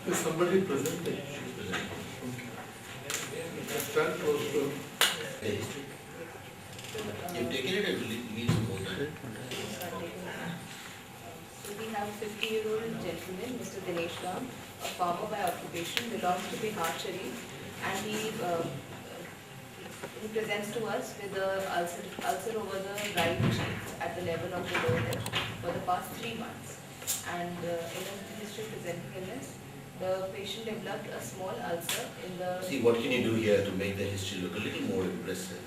Is somebody present there? Stand close to. You've taken it and need some more time. So we have 50-year-old gentleman, Mr. Dinesh Ram, a farmer by occupation, belongs to Bihar Sharif, and he presents to us with the ulcer over the right cheek at the level of the lower lip for the past 3 months. And in a history presenting illness, the patient developed a small ulcer in the... See, what can you do here to make the history look a little more impressive?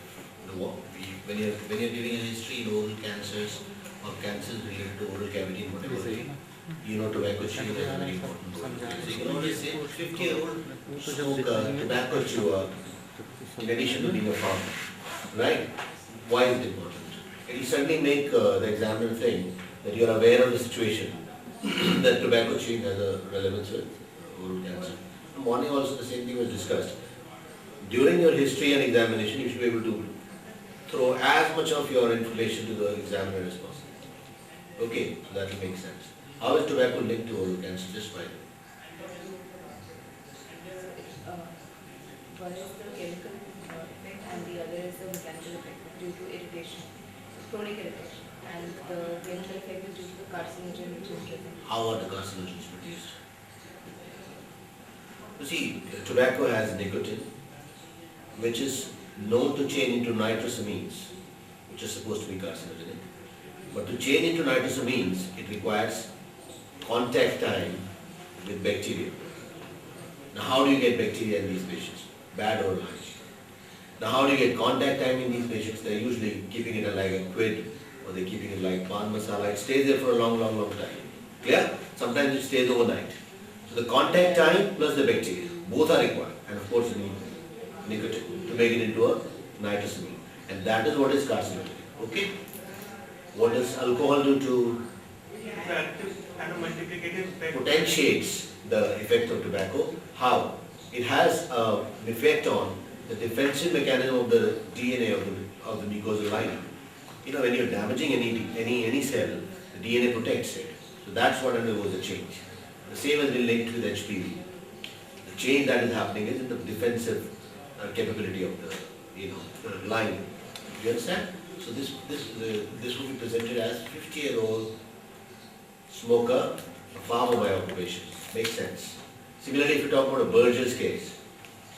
When you're giving a history in oral cancers or cancers related to oral cavity and whatever, you know tobacco chewing is a very important role. So you can always say 50-year-old smoker, tobacco chewer, in addition to being a farmer, right? Why is it important? It will certainly make the examiner think that you are aware of the situation, that tobacco chewing has a relevance with oral cancer. In the morning also the same thing was discussed. During your history and examination, you should be able to throw as much of your information to the examiner as possible. Okay, so that will make sense. How is tobacco linked to oral cancer? Just by one is the chemical effect and the other is the mechanical effect due to irritation, chronic irritation. And the chemical effect is due to the carcinogen which is present. how are the carcinogens produced? You see, tobacco has nicotine, which is known to change into nitrosamines, which is supposed to be carcinogenic. But to change into nitrosamines, it requires contact time with bacteria. Now, how do you get bacteria in these patients? Bad oral hygiene. Now, how do you get contact time in these patients? They're usually keeping it like a quid, or they're keeping it like pan masala. It stays there for a long time. Clear? Sometimes it stays overnight. So the contact time plus the bacteria, both are required. And of course, you need nicotine to make it into a nitrosamine. And that is what is carcinogenic. Okay? What does alcohol do to potentiates the effect of tobacco? How? It has an effect on the defensive mechanism of the DNA of the mucosal lining. You know, when you're damaging any cell, the DNA protects it. So that's what undergoes a change. The same has been linked with HPV. The change that is happening is in the defensive capability of the lining. Do you understand? So this will be presented as 50-year-old smoker, a farmer by occupation. Makes sense. Similarly, if you talk about a Burgess case,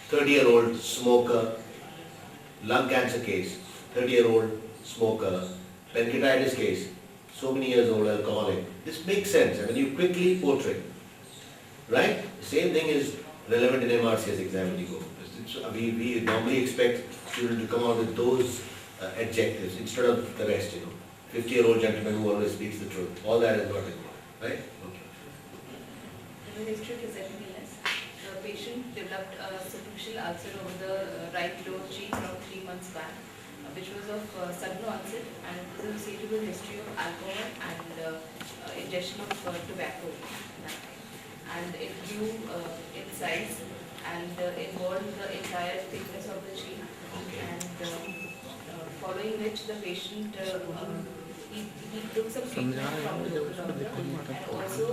30-year-old smoker, lung cancer case, 30-year-old smoker, pancreatitis case, so many years old alcoholic. This makes sense. I mean, you quickly portray, right? The same thing is relevant in MRCS exam when you go. We normally expect students to come out with those adjectives instead of the rest, 50-year-old gentleman who always speaks the truth. All that is not required, right? Okay. In the history presenting illness, the patient developed a superficial ulcer over the right lower cheek around 3 months back, which was of sudden onset and was associated with history of alcohol and ingestion of tobacco. And it grew in size and involved the entire thickness of the cheek. And following which the patient he took some treatment from the local doctor, and also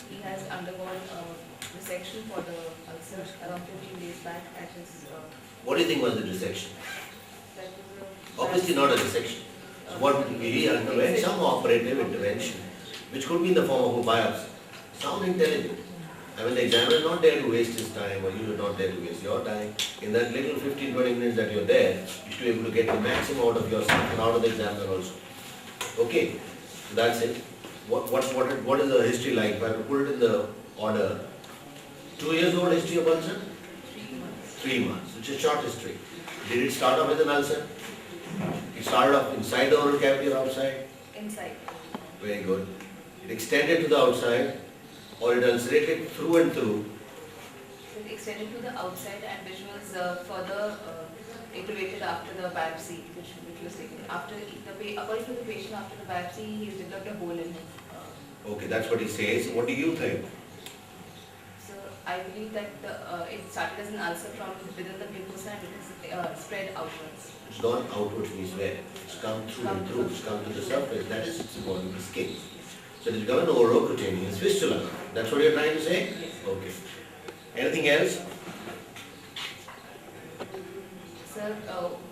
he has undergone resection for the ulcer around 15 days back at his. What do you think was the resection? That was Obviously not a resection. So what we underwent some operative intervention, which could be in the form of a biopsy. Sound intelligent. I mean, the examiner is not there to waste his time, or you are not there to waste your time. In that little 15-20 minutes that you're there, you should be able to get the maximum out of yourself and out of the examiner also. Okay, so that's it. What is the history like? If I have to put it in the order, 2 years old history of ulcer? 3 months. 3 months. It's a short history. Did it start off with an ulcer? It started off inside the oral cavity or outside? Inside. Very good. It extended to the outside, or it ulcerated through and through? It extended to the outside, and which was further aggravated after the biopsy, which was taken. According to the patient, after the biopsy, he developed a hole in his. Okay, that's what he says. What do you think? So I I believe that it started as an ulcer from within the mucosa and it has spread outwards. It's gone outwards means where? It's come through and through, it's come to the surface, that is it's involving the skin. So it will become an orocutaneous fistula. That's what you're trying to say? Yes. Okay. Anything else? Sir,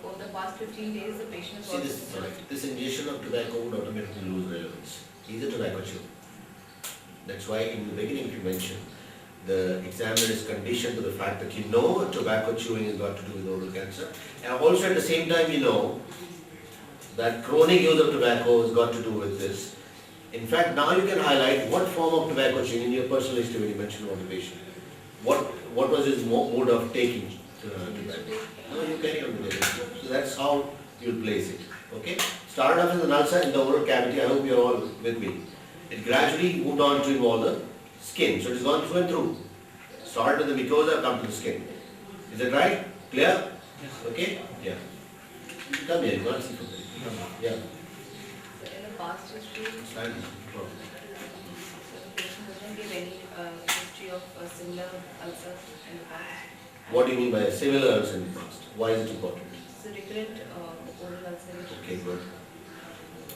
over the past 15 days, the patient has See also... this ingestion of tobacco would automatically lose relevance. He's a tobacco chew. That's why in the beginning you mentioned the examiner is conditioned to the fact that you know tobacco chewing has got to do with oral cancer. And also at the same time you know that chronic use of tobacco has got to do with this. In fact, now you can highlight what form of tobacco chewing in your personal history when you mentioned about the patient. What was his mode of taking tobacco? No, you carry on with it. So that's how you'll place it. Okay? Started off as an ulcer in the oral cavity. I hope you're all with me. It gradually moved on to involve the skin. So it's gone through and through. Started with the mucosa, come to the skin. Is that right? Clear? Yes. Okay? Yeah. Come here, you can't see from there. Yeah. So in the past history, Stand. so the patient doesn't give any history of similar ulcers in the past. What do you mean by a similar ulcer in the past? Why is it important? So recurrent oral ulcer. Okay, good.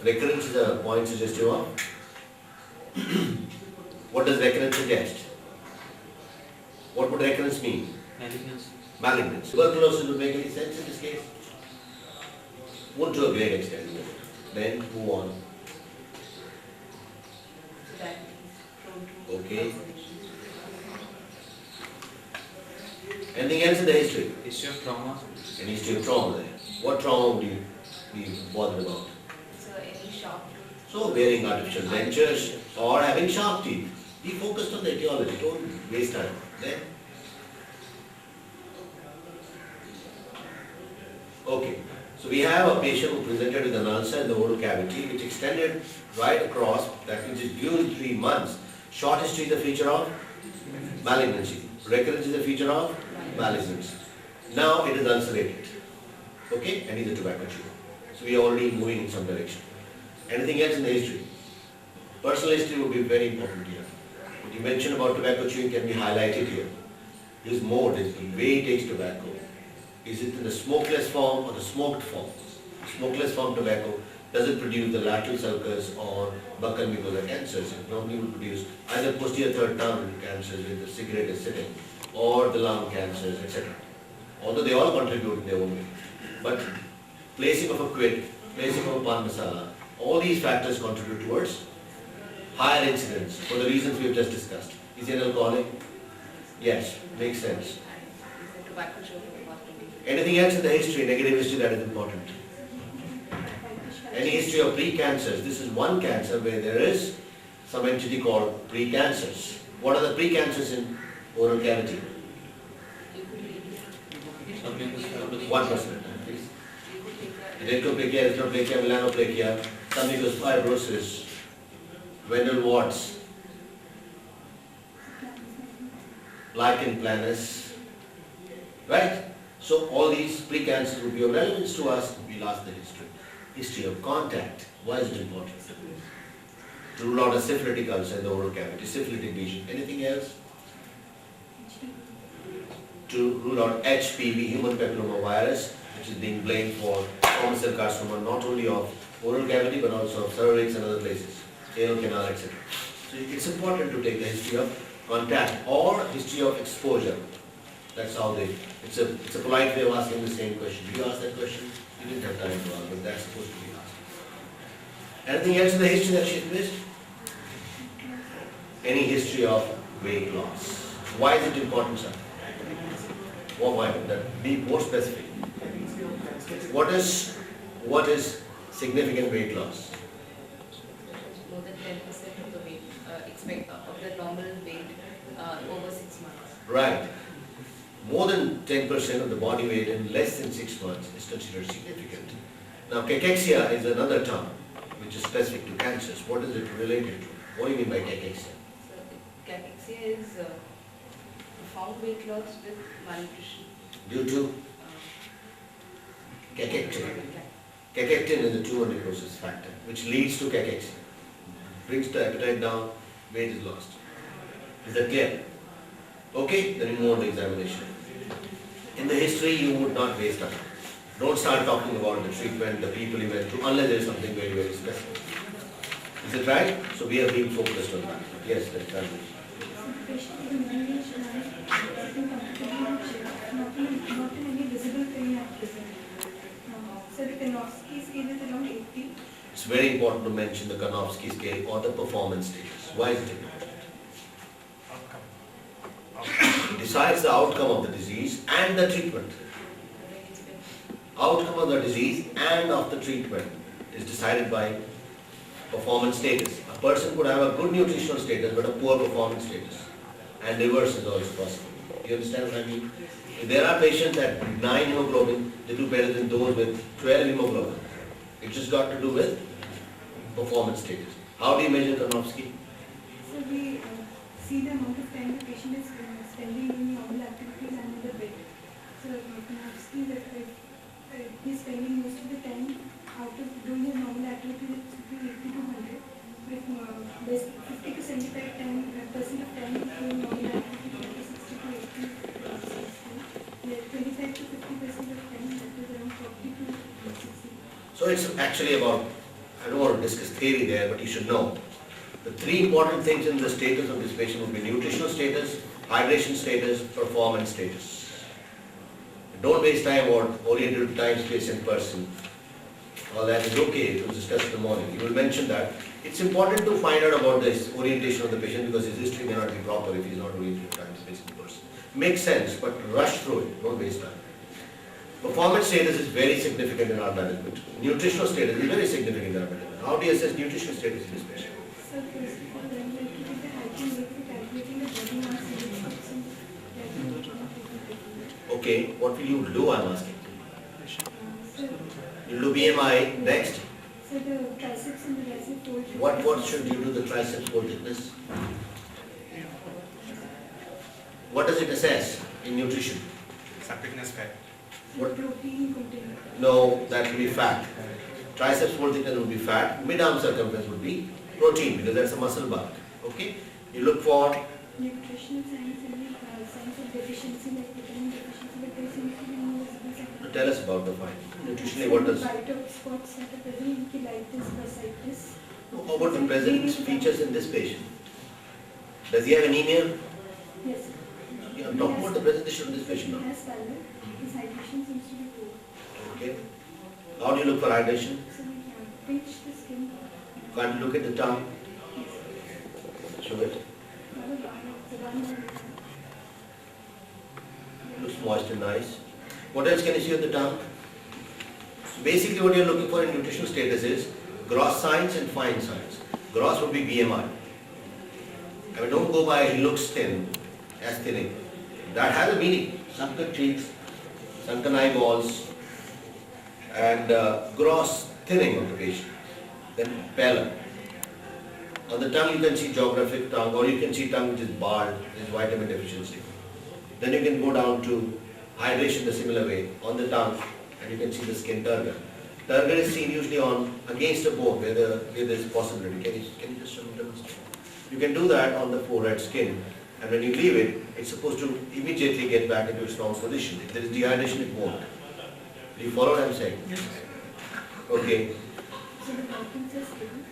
Recurrence is a point suggestive of? What does recurrence suggest? What would recurrence mean? Malignancy. Malignancy. Tuberculosis would make any sense in this case? Won't to a great extent. Then move on. So that is prone to Okay. ulceration. Anything else in the history? History of trauma. Any history of trauma there? What trauma would you be bothered about? So any sharp tooth. So wearing artificial dentures or having sharp teeth. Be focused on the etiology, don't waste time. Then? Okay. So we have a patient who presented with an ulcer in the oral cavity which extended right across, that means it grew in 3 months. Short history is a feature of malignancy. Recurrence is a feature of malignancy. Now it is ulcerated. Okay? And he's a tobacco chewer. So we are already moving in some direction. Anything else in the history? Personal history would be very important here. What you mentioned about tobacco chewing can be highlighted here. His mode, is the way he takes tobacco. Is it in the smokeless form or the smoked form? Smokeless form tobacco doesn't produce the lateral sulcus or buccal mucosa cancers. It normally will produce either posterior third tongue cancers when the cigarette is sitting, or the lung cancers, etc. Although they all contribute in their own way. But placing of a quid, placing of a pan masala, all these factors contribute towards higher incidence for the reasons we have just discussed. Is he an alcoholic? Yes, makes sense. He's a tobacco chewer for the past 20 years. Anything else in the history, negative history that is important? Any history of pre-cancers? This is one cancer where there is some entity called pre-cancers. What are the pre-cancers in oral cavity? 1% at a time, please. Rectoplakia, erythroplakia, melanoplakia, submucous fibrosis, Wendell warts, lichen planus, right? So all these precancers would be of relevance to us. We'll ask the history. History of contact. Why is it important? To rule out a syphilitic ulcer in the oral cavity, syphilitic lesion. Anything else? To rule out HPV, human papilloma virus, which is being blamed for squamous cell carcinoma not only of oral cavity but also of cervix and other places, anal canal, etc. So it's important to take the history of contact or history of exposure. That's how they, it's a polite way of asking the same question. Did you ask that question? You didn't have time to ask, but that's supposed to be asked. Anything else in the history that she's missed? Any history of weight loss? Why is it important, sir? Why? That be more specific. What is significant weight loss? More than 10% of the weight, of the normal weight over 6 months. Right. More than 10% of the body weight in less than 6 months is considered significant. Now, cachexia is another term which is specific to cancers. What is it related to? What do you mean by cachexia? So cachexia is profound weight loss with malnutrition. Due to cachectin. Cachectin is a tumor necrosis factor which leads to cachexia. Brings the appetite down, weight is lost. Is that clear? Okay, then we move on to examination. In the history, you would not waste time. Don't start talking about the treatment, the people you went to, unless there is something very, very specific. Is it right? So we are being focused on that. Yes, that's right. Patient is managed and sitting comfortably in chair, not in any visible pain at present. So the Kanofsky scale is around 80. It's very important to mention the Karnofsky scale or the performance status. Why is it important? It decides the outcome of the disease and the treatment. Outcome of the disease and of the treatment is decided by performance status. A person could have a good nutritional status but a poor performance status. And reverse is also possible. You understand what I mean? If there are patients at 9 hemoglobin, they do better than those with 12 hemoglobin. It just got to do with performance status. How do you measure Karnofsky? So we see the amount of time the patient is spending in normal activities and in the bed. So Kanofsky, if he's spending most of the time out of doing his normal activities, it should be 80 to 100. With 50 to 75% of time doing normal activities, that is 60 to 80. 25 to 50% of time, that is around 40 to 60. So it's actually about, I don't want to discuss theory there, but you should know. The three important things in the status of this patient would be nutritional status, hydration status, performance status. Don't waste time on oriented time, space and person. All that is okay, it was discussed in the morning. You will mention that. It's important to find out about this orientation of the patient because his history may not be proper if he's not oriented time, space and person. Makes sense, but rush through it, don't waste time. Performance status is very significant in our management. Nutritional status is very significant in our management. How do you assess nutritional status in this patient? So first of all, then we have to take the hygiene rate for calculating the body mass index. Okay, what will you do, I'm asking? So, You'll do BMI next. so the triceps and the bicep fold. What should you do the triceps fold thickness? What does it assess in nutrition? Thickness fat. What protein content? No, that will be fat. Triceps fold thickness would be fat. Mid-arm circumference would be protein because that's a muscle bulk. Okay? You look for Nutritional science and science of deficiency, like vitamin deficiency, but there seems to be no visible sign. tell us about the finding. Nutritionally, what does White spots that are present in cheilitis, bursitis. how about the present features in this patient? Does he have anemia? Yes. Yeah, I'm talking about the presentation of this patient He now. has pallor. His hydration seems to be poor. Okay. How do you look for hydration? So we can pinch the skin. Can't look at the tongue. Show it. Looks moist and nice. What else can you see on the tongue? So basically what you're looking for in nutritional status is gross signs and fine signs. Gross would be BMI. I mean, don't go by he looks thin, as thinning. That has a meaning. Sunken cheeks, sunken eyeballs, and gross thinning of the patient. Then pallor. On the tongue you can see geographic tongue, or you can see tongue which is barred, is vitamin deficiency. Then you can go down to hydration the similar way on the tongue, and you can see the skin turgor. Turgor is seen usually on against the bone where there is possibility. Can you just show me demonstrate? You can do that on the forehead skin, and when you leave it, it's supposed to immediately get back into its normal position. If there is dehydration, it won't. Do you follow what I'm saying? Yes. Okay. So the vitals are stable.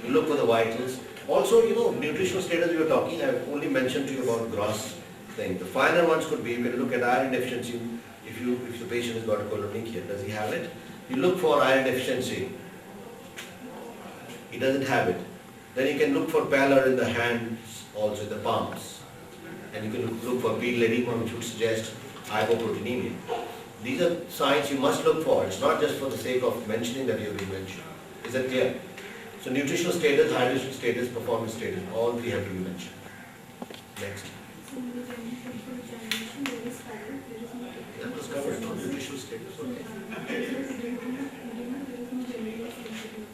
You look for the vitals. Also, nutritional status we were talking, I've only mentioned to you about gross thing. The finer ones could be, you can look at iron deficiency. If the patient has got a colonychia, does he have it? You look for iron deficiency. He doesn't have it. Then you can look for pallor in the hands, also in the palms. And you can look for pedal edema, which would suggest hypoproteinemia. These are signs you must look for. It's not just for the sake of mentioning that you have been mentioned. Is that clear? So nutritional status, hydration status, performance status, all three have to be mentioned. Next. So in the general clinical examination, there is pallor, there is no That was covered on nutritional status. Okay. there is no edema, there is no generalized lymphadenopathy.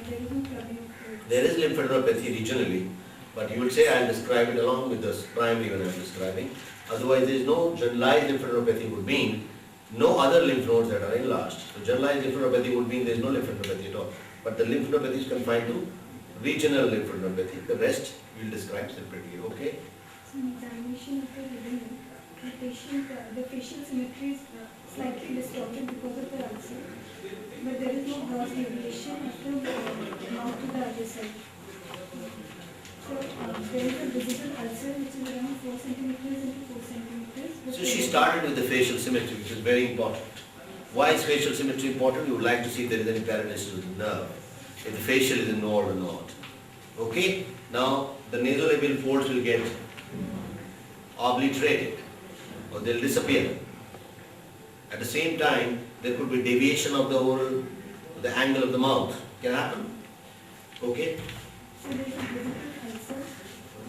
There is no clubbing of fluids. There is lymphadenopathy regionally, but you would say I'll describe it along with the primary when I'm describing. Otherwise, there is no generalized lymphadenopathy would mean no other lymph nodes that are enlarged. So generalized lymphadenopathy would mean there is no lymphadenopathy at all. But the lymphadenopathy is confined to regional lymphadenopathy. The rest we'll describe separately, okay? So in examination of the abdomen, the patient, the facial symmetry is slightly distorted because of the ulcer, but there is no gross deviation of the mouth to the other side. So there is a visible ulcer which is around 4 centimeters into 4 centimeters. So she started with the facial symmetry, which is very important. Why is facial symmetry important? You would like to see if there is any paralysis with the nerve, if the facial is involved or not. Okay? Now, the nasolabial folds will get obliterated, or they'll disappear. At the same time, there could be deviation of the whole, the angle of the mouth. Can happen. Okay? So there is a visible ulcer.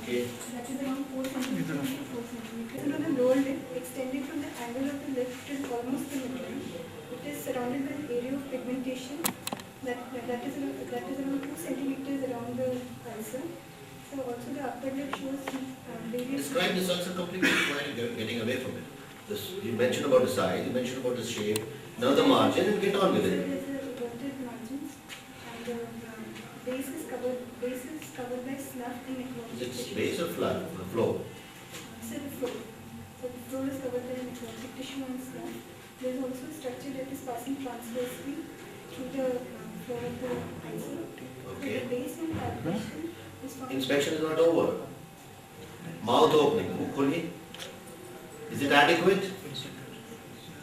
Okay. That is around 4 centimeters to 4 centimeters. And on the lower lip, extending from the angle of the lip till almost the midline, it is surrounded by an area of pigmentation that is around 2 centimeters around the ulcer. So also the upper lip shows various. Describe this ulcer completely. Why are you getting away from it? This, you mentioned about the size, you mentioned about the shape, now the margin, and get on with So it. there is a verted margins, and the base is covered by slough and necrotic Is it tissue. base or floor? The floor. So the floor. So the floor is covered by necrotic tissue and slough. There is also a structure that is passing transversely through the floor of the ulcer. Okay. So the base and palpation is found. Inspection is not over. Mouth opening, मुंह खोलिए. Is it adequate?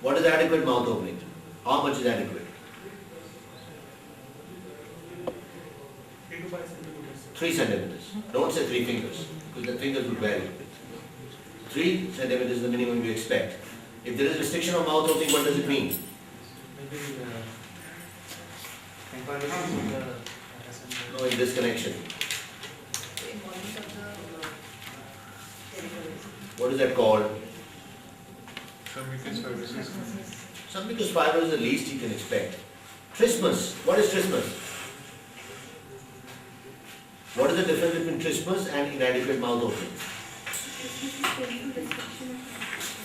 What is adequate mouth opening? How much is adequate? 3 to 5 centimeters. 3 centimeters. Don't say 3 fingers, because the fingers will vary. 3 centimeters is the minimum you expect. If there is restriction of mouth opening, what does it mean? Maybe comparison with the No, in this connection. The involvement of the cervical. What is that called? cervical services. Cervical fiber is the least you can expect. Trismus. What is trismus? What is the difference between trismus and inadequate mouth opening?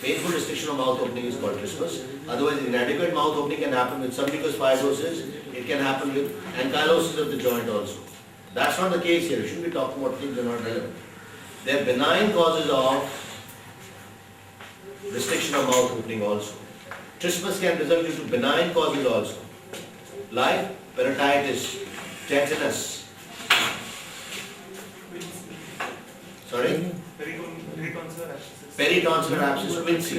Painful restriction of mouth opening is called trismus. Otherwise, inadequate mouth opening can happen with cervical fibrosis. It can happen with ankylosis of the joint also. That's not the case here. We shouldn't be talking about things that are not relevant. They are benign causes of restriction of mouth opening also. Trismus can result due to benign causes also, like peritonitis, tetanus. Sorry? Peritonsillar abscesses. Peritonsillar abscess, quinsy.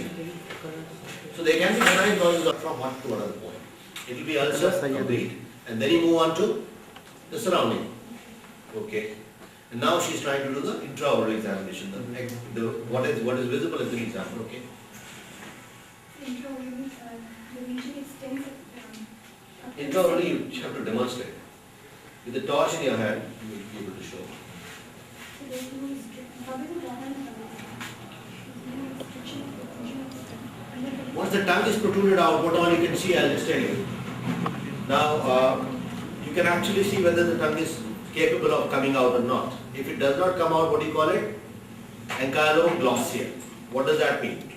So they can be benign causes of from one to another point. It will be ulcer, complete, and then you move on to the surrounding. Okay. And now she is trying to do the intraoral examination. What is visible in the example, okay? Intraorally, the lesion extends up to Intraorally you have to demonstrate. With the torch in your hand, you will be able to show. So there is no restriction. How is it done and how is it? No restriction of protrusion of the tongue. Once the tongue is protruded out, what all you can see, I'll just tell you. Now, you can actually see whether the tongue is capable of coming out or not. If it does not come out, what do you call it? Ankyloglossia. What does that mean?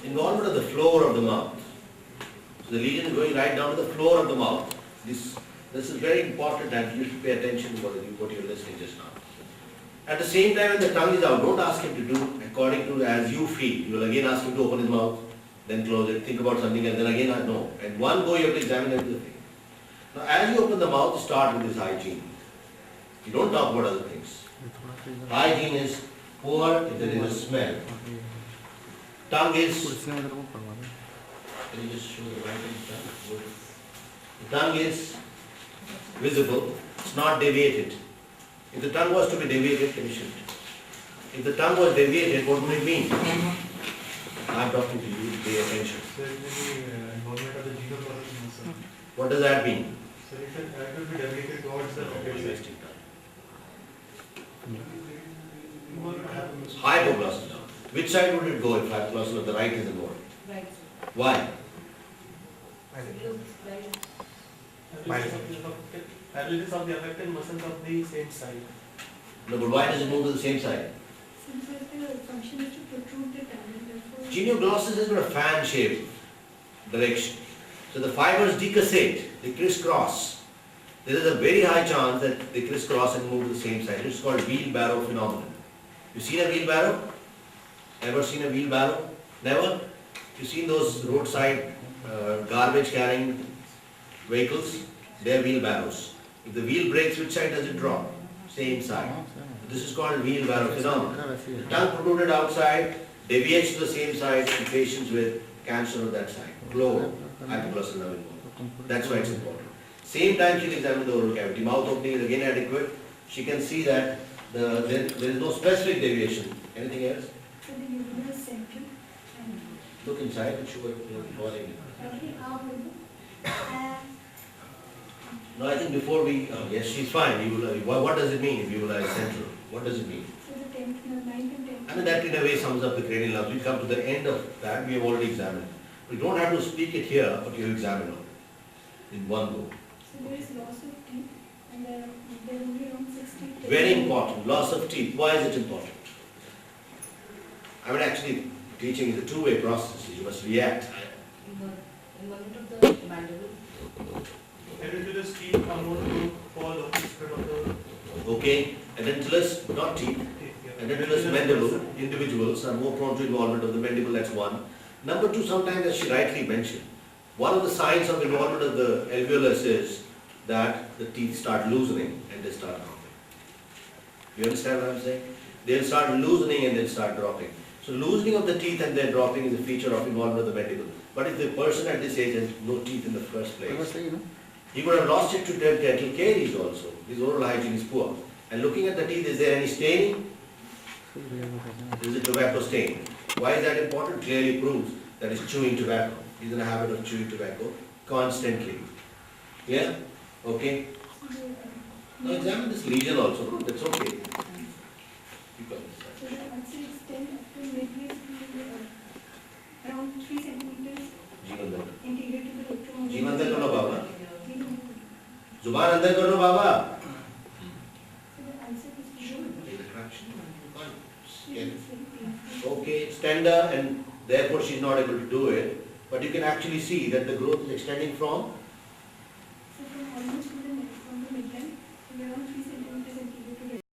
Involvement of the floor of the mouth. So the lesion is going right down to the floor of the mouth. This is very important and you should pay attention to what you're listening just now. At the same time when the tongue is out, don't ask him to do according to as you feel. You will again ask him to open his mouth, then close it, think about something else, then again no. And one go you have to examine everything. Now as you open the mouth, start with this hygiene. You don't talk about other things. Hygiene is poor if there is a smell. Tongue is, can you just show the right tongue? The tongue is visible, it's not deviated. If the tongue was to be deviated, can you show it? If the tongue was deviated, what would it mean? I'm talking to you, pay attention. There will be involvement of the genoprocess muscle. What does that mean? So it will be deviated towards the right side. Hypoglossal. Which side would it go if hypoglossal of the right is involved? Right. Why? Looks right. Paralysis of the affected muscles of the same side. No, but why does it move to the same side? Since the function is to protrude the tongue, and therefore. Genioglossus is not a fan-shaped direction. So the fibers decussate, they crisscross. There is a very high chance that they crisscross and move to the same side. It's called wheelbarrow phenomenon. You seen a wheelbarrow? Ever seen a wheelbarrow? Never? You seen those roadside garbage carrying vehicles? They are wheelbarrows. If the wheel breaks, which side does it drop? Same side. This is called wheelbarrow phenomenon. The tongue protruded outside, deviates to the same side in patients with cancer of that side. Glow, hypoglossal nerve involvement. That's why it's important. Same time she'll examine the oral cavity. Mouth opening is again adequate. She can see that there is no specific deviation. Anything else? So the urinary central and Look inside and show it falling. No, I think before we, yes, she's fine. What does it mean if you will central? What does it mean? So the 10th, 9th and 10th. I mean, that in a way sums up the cranial nerves. We come to the end of that, we have already examined. We don't have to speak it here, but you examine it in one go. So there is loss of teeth and there are only around 60 teeth. Very important, loss of teeth. Why is it important? I mean, actually, teaching is a two-way process. You must react. Involvement of the mandible. Edentulous teeth are more to fall instead of the Okay, edentulous, not teeth. teeth. Yeah. Edentulous mandible individuals are more prone to involvement of the mandible, that's one. Number two, sometimes as she rightly mentioned, one of the signs of involvement of the alveolus is that the teeth start loosening and they start dropping. You understand what I'm saying? They'll start loosening and they'll start dropping. So loosening of the teeth and then dropping is a feature of involvement of the mandible. But if the person at this age has no teeth in the first place, he would have lost it to dental caries also. His oral hygiene is poor. And looking at the teeth, is there any staining? Is it tobacco stain? Why is that important? Clearly proves that he's chewing tobacco. He's in a habit of chewing tobacco constantly. Yeah? Okay? Now examine this lesion also. No, that's okay. Keep on this So the ulcer extend up to maybe around 3 centimeters side. interior to the rectum. जीवन अंदर करो बाबा जुबान अंदर करो बाबा So the ulcer is Okay, it's tender and therefore she's not able to do it, but you can actually see that the growth is extending from